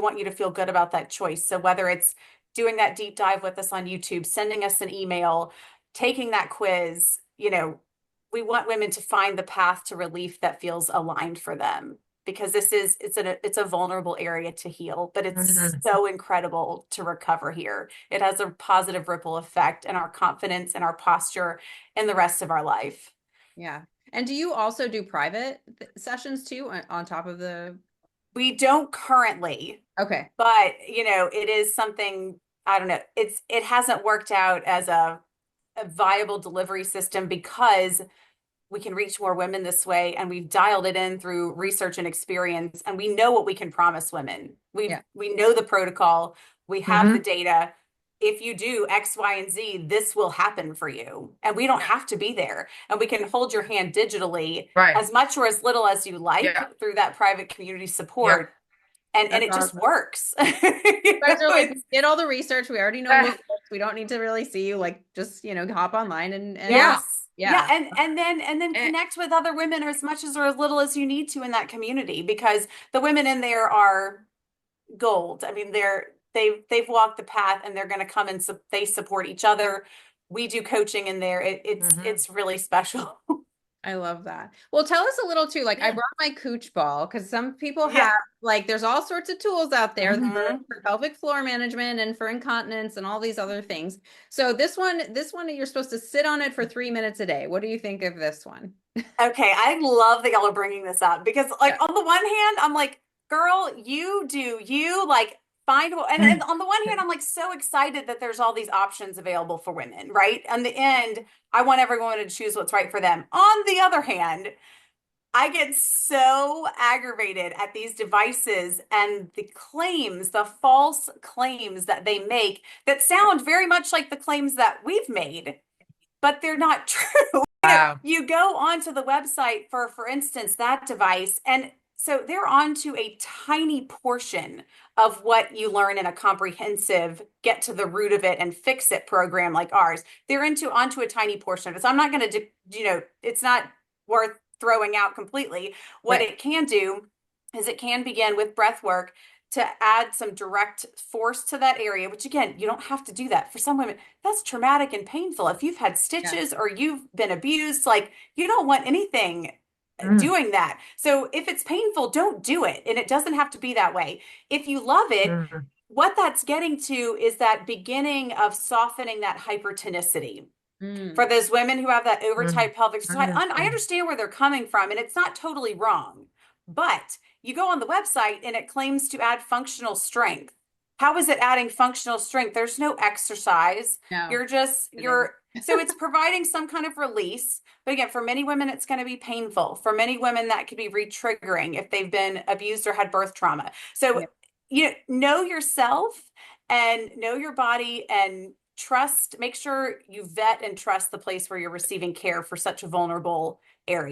want you to feel good about that choice. So whether it's doing that deep dive with us on YouTube, sending us an email, taking that quiz, we want women to find the path to relief that feels aligned for them, because it's a vulnerable area to heal, but it's so incredible to recover here. It has a positive ripple effect in our confidence and our posture and the rest of our life. Yeah. And do you also do private sessions too on top of We don't currently, Okay. but it is something, I don't know. It hasn't worked out as a viable delivery system because we can reach more women this way, and we've dialed it in through research and experience, and we know what we can promise women. Yeah. We know the protocol, we have the data. If you do X, Y, and Z, this will happen for you. And we don't have to be there. And we can hold your hand digitally as much or as little as you like through that private community support. And it just works. You guys are like, we did all the research. We already know what works. We don't need to really see you. Like, just hop online and yes. Yeah. And then connect with other women as much as or as little as you need to in that community, because the women in there are gold. I mean, they've walked the path, and they're going to come and they support each other. We do coaching in there. It's really special. I love that. Well, tell us a little too. Like, I brought my cooch ball because some people have there's all sorts of tools out there for pelvic floor management and for incontinence and all these other things. So this one, you're supposed to sit on it for 3 minutes a day. What do you think of this one? Okay, I love that y'all are bringing this up, because on the one hand, I'm like, girl, you do you, like, find, and on the one hand, I'm like so excited that there's all these options available for women, right? On the end, I want everyone to choose what's right for them. On the other hand, I get so aggravated at these devices and the false claims that they make that sound very much like the claims that we've made, but they're not true. You go onto the website for instance, that device, and so they're onto a tiny portion of what you learn in a comprehensive get to the root of it and fix it program like ours. They're onto a tiny portion of it. So I'm not going to it's not worth throwing out completely. What it can do is it can begin with breath work to add some direct force to that area, which again, you don't have to do that. For some women, that's traumatic and painful. If you've had stitches or you've been abused, like, you don't want anything doing that. So if it's painful, don't do it. And it doesn't have to be that way. If you love it, what that's getting to is that beginning of softening that hypertonicity. For those women who have that over-tight pelvic, so I understand where they're coming from, and it's not totally wrong. But you go on the website and it claims to add functional strength. How is it adding functional strength? There's no exercise. No. So it's providing some kind of release. But again, for many women, it's going to be painful. For many women, that could be re-triggering if they've been abused or had birth trauma. So know yourself and know your body, and make sure you vet and trust the place where you're receiving care for such a vulnerable area.